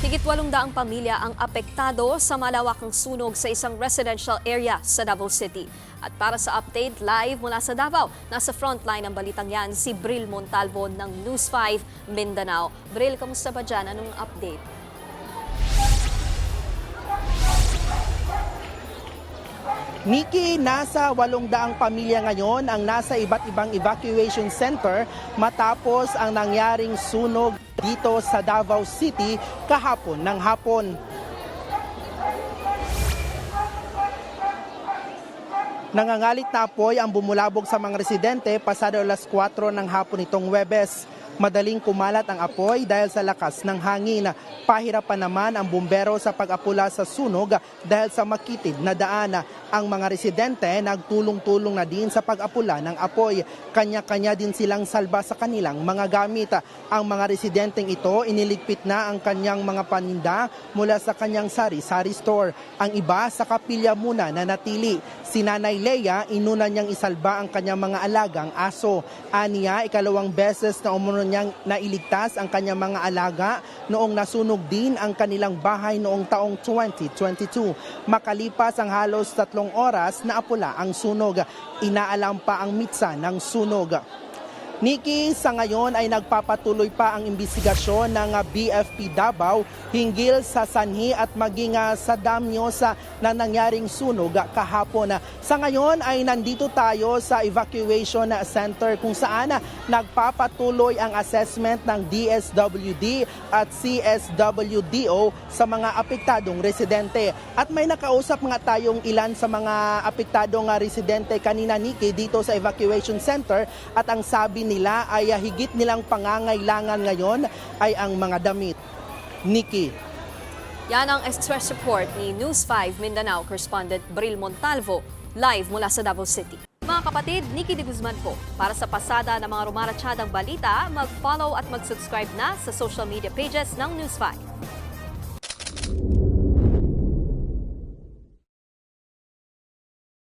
Higit 800 pamilya ang apektado sa malawakang sunog sa isang residential area sa Davao City. At para sa update live mula sa Davao, nasa frontline ng balitang yan si Bril Montalvo ng News 5 Mindanao. Bril, kamusta ba dyan? Anong update? Nikki, nasa 800 pamilya ngayon ang nasa iba't ibang evacuation center matapos ang nangyaring sunog dito sa Davao City kahapon ng hapon. Nangangalit na apoy ang bumulabog sa mga residente pasado alas 4 ng hapon nitong Huwebes. Madaling kumalat ang apoy dahil sa lakas ng hangin. Pahirapan naman ang bumbero sa pag-apula sa sunog dahil sa makitid na daan. Ang mga residente nagtulong-tulong na din sa pag-apula ng apoy. Kanya-kanya din silang salba sa kanilang mga gamit. Ang mga residenteng ito, iniligpit na ang kanyang mga paninda mula sa kanyang sari-sari store. Ang iba sa kapilya muna na natili. Si Nanay Leia, inuna niyang isalba ang kanyang mga alagang aso. Aniya, ikalawang beses na umuno niyang nailigtas ang kanyang mga alaga noong nasunog din ang kanilang bahay noong taong 2022. Makalipas ang halos 3 oras na apula ang sunog. Inaalam pa ang mitsa ng sunog. Nikki, sa ngayon ay nagpapatuloy pa ang imbestigasyon ng BFP Davao hinggil sa sanhi at maging sa damyo na nangyaring sunog kahapon. Sa ngayon ay nandito tayo sa evacuation center kung saan nagpapatuloy ang assessment ng DSWD at CSWDO sa mga apektadong residente. At may nakausap nga tayong ilan sa mga apektadong residente kanina, Nikki, dito sa evacuation center, at ang sabi nila ay higit nilang pangangailangan ngayon ay ang mga damit. Nikki. Yan ang express report ni News 5 Mindanao correspondent Bril Montalvo live mula sa Davao City. Mga kapatid, Nikki de Guzman po. Para sa pasada ng mga rumaratsyadang balita, mag-follow at mag-subscribe na sa social media pages ng News 5.